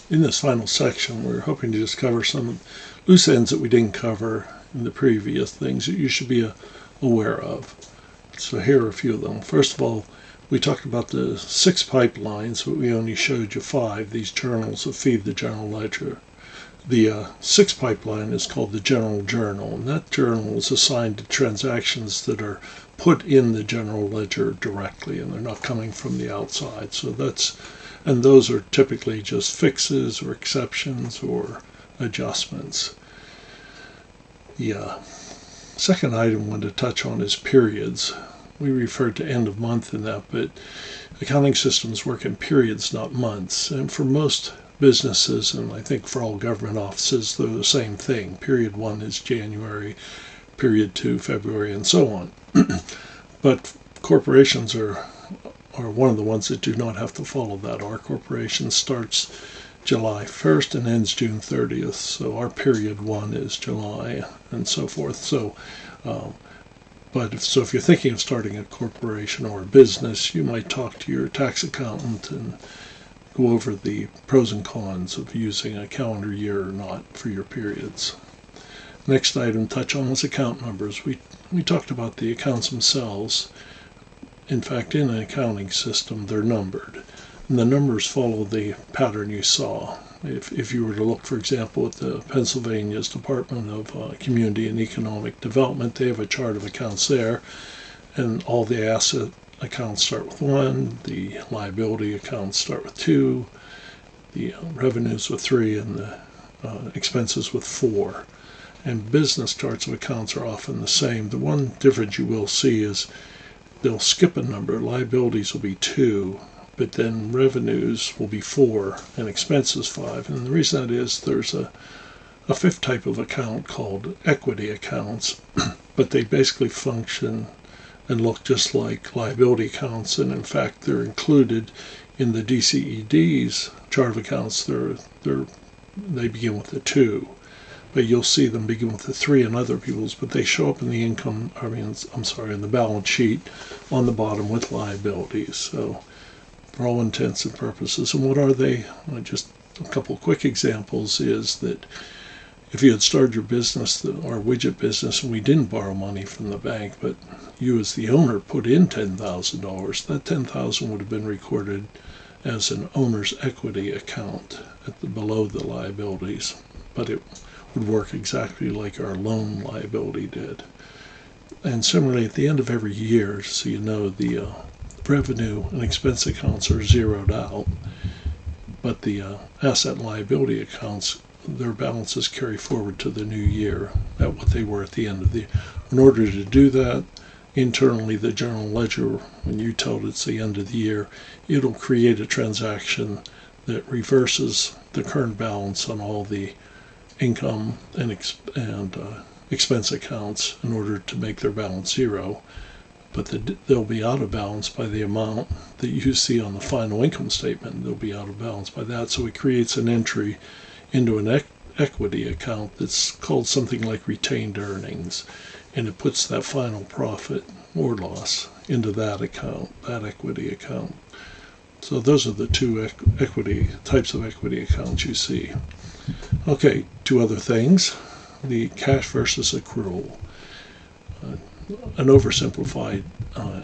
In this final section, we're hoping to just cover some loose ends that we didn't cover in the previous things that you should be aware of. So here are a few of them. First of all, we talked about the 6 pipelines, but we only showed you 5, these journals that feed the general ledger. The 6th pipeline is called the general journal, and that journal is assigned to transactions that are put in the general ledger directly, and they're not coming from the outside. So and those are typically just fixes or exceptions or adjustments. The second item I wanted to touch on is periods. We referred to end of month in that, but accounting systems work in periods, not months. And for most businesses, and I think for all government offices, they're the same thing. Period 1 is January, period 2, February, and so on. But corporations are one of the ones that do not have to follow that. Our corporation starts July 1st and ends June 30th. So our period 1 is July and so forth. So, if you're thinking of starting a corporation or a business, you might talk to your tax accountant and go over the pros and cons of using a calendar year or not for your periods. Next item touch on was account numbers. We talked about the accounts themselves. In fact, in an accounting system, they're numbered. And the numbers follow the pattern you saw. If you were to look, for example, at the Pennsylvania's Department of Community and Economic Development, they have a chart of accounts there, and all the asset accounts start with 1, the liability accounts start with 2, the revenues with 3, and the expenses with 4. And business charts of accounts are often the same. The one difference you will see is they'll skip a number. Liabilities will be 2, but then revenues will be 4 and expenses 5. And the reason that is there's a 5th type of account called equity accounts, but they basically function and look just like liability accounts, and in fact they're included in the DCED's chart of accounts. They begin with a 2, but you'll see them begin with a 3 in other people's, but they show up in the in the balance sheet on the bottom with liabilities. So for all intents and purposes. And what are they? Just a couple quick examples is that if you had started your business, our widget business, and we didn't borrow money from the bank, but you as the owner put in $10,000, that $10,000 would have been recorded as an owner's equity account below the liabilities, but it would work exactly like our loan liability did. And similarly, at the end of every year, so you know, the revenue and expense accounts are zeroed out, but the asset and liability accounts, their balances carry forward to the new year at what they were at the end of the year. In order to do that, internally the general ledger, when you tell it it's the end of the year, it'll create a transaction that reverses the current balance on all the income and expense accounts in order to make their balance 0. But they'll be out of balance by the amount that you see on the final income statement. They'll be out of balance by that. So it creates an entry into an equity account that's called something like retained earnings, and it puts that final profit or loss into that account, that equity account. So those are the 2 types of equity accounts you see. Okay, 2 other things. The cash versus accrual. An oversimplified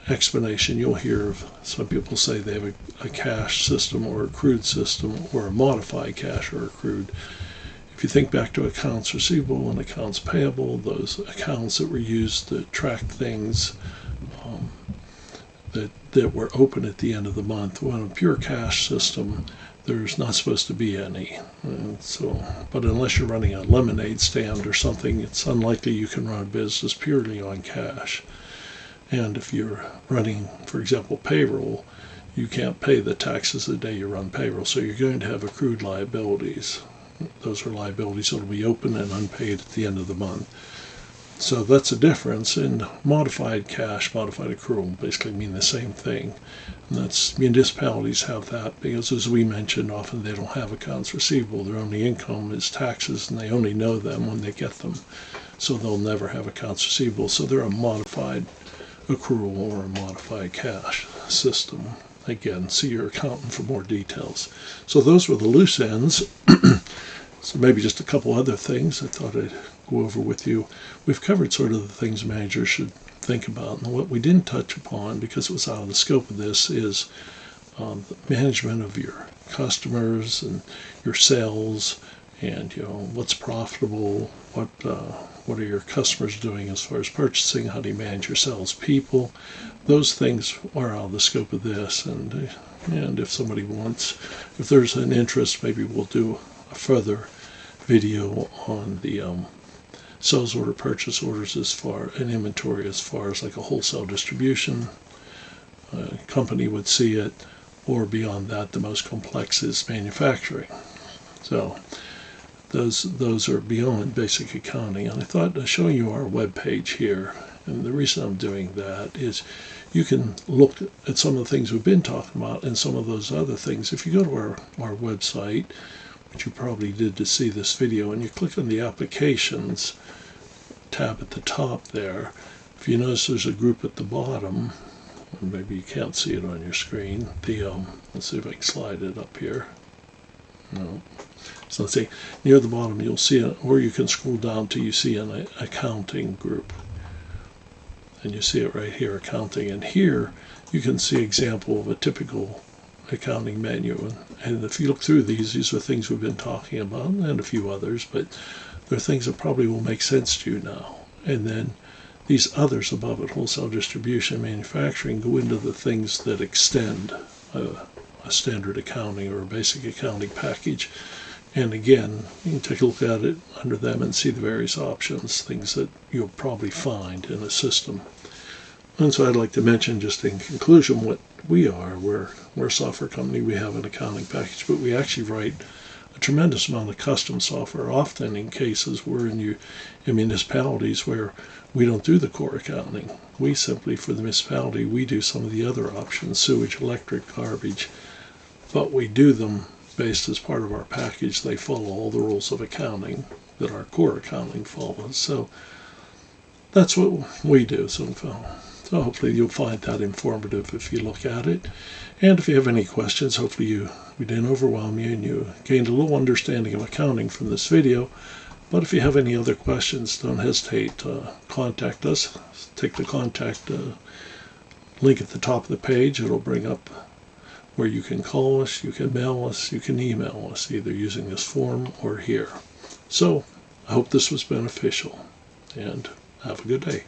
explanation you'll hear of some people say they have a cash system or accrued system or a modified cash or accrued. If you think back to accounts receivable and accounts payable, those accounts that were used to track things that were open at the end of the month, well, in a pure cash system, there's not supposed to be any. But unless you're running a lemonade stand or something, it's unlikely you can run a business purely on cash. And if you're running, for example, payroll, you can't pay the taxes the day you run payroll, so you're going to have accrued liabilities. Those are liabilities that will be open and unpaid at the end of the month. So that's a difference. And modified cash, modified accrual basically mean the same thing. And that's municipalities have that because, as we mentioned, often they don't have accounts receivable. Their only income is taxes, and they only know them when they get them. So they'll never have accounts receivable. So they're a modified accrual or a modified cash system. again, see your accountant for more details. So those were the loose ends. So maybe just a couple other things I thought I'd go over with you. We've covered sort of the things managers should think about. And what we didn't touch upon, because it was out of the scope of this, is the management of your customers and your sales, and what's profitable, what are your customers doing as far as purchasing, how do you manage your salespeople. Those things are out of the scope of this, and if somebody wants, if there's an interest, maybe we'll do a further video on the sales order, purchase orders and inventory as far as like a wholesale distribution company would see it, or beyond that, the most complex is manufacturing. So those are beyond basic accounting. And I thought I'd show you our web page here. And the reason I'm doing that is you can look at some of the things we've been talking about and some of those other things. If you go to our website, which you probably did to see this video, and you click on the applications tab at the top there, if you notice there's a group at the bottom, or maybe you can't see it on your screen, let's see if I can slide it up here. No. So let's see, near the bottom you'll see it, or you can scroll down till you see an accounting group. And you see it right here, accounting. And here you can see an example of a typical accounting menu. And if you look through these are things we've been talking about, and a few others, but they're things that probably will make sense to you now. And then these others above it, wholesale distribution, manufacturing, go into the things that extend a standard accounting or a basic accounting package. And again, you can take a look at it under them and see the various options, things that you'll probably find in a system. And so I'd like to mention, just in conclusion, what we are. We're a software company. We have an accounting package, but we actually write a tremendous amount of custom software, often in cases we're in municipalities where we don't do the core accounting. We simply, for the municipality, we do some of the other options, sewage, electric, garbage, but we do them based as part of our package. They follow all the rules of accounting that our core accounting follows. So that's what we do. So hopefully you'll find that informative if you look at it. And if you have any questions, hopefully we didn't overwhelm you and you gained a little understanding of accounting from this video. But if you have any other questions, don't hesitate to contact us. Take the contact link at the top of the page. It'll bring up where you can call us, you can mail us, you can email us, either using this form or here. So I hope this was beneficial, and have a good day.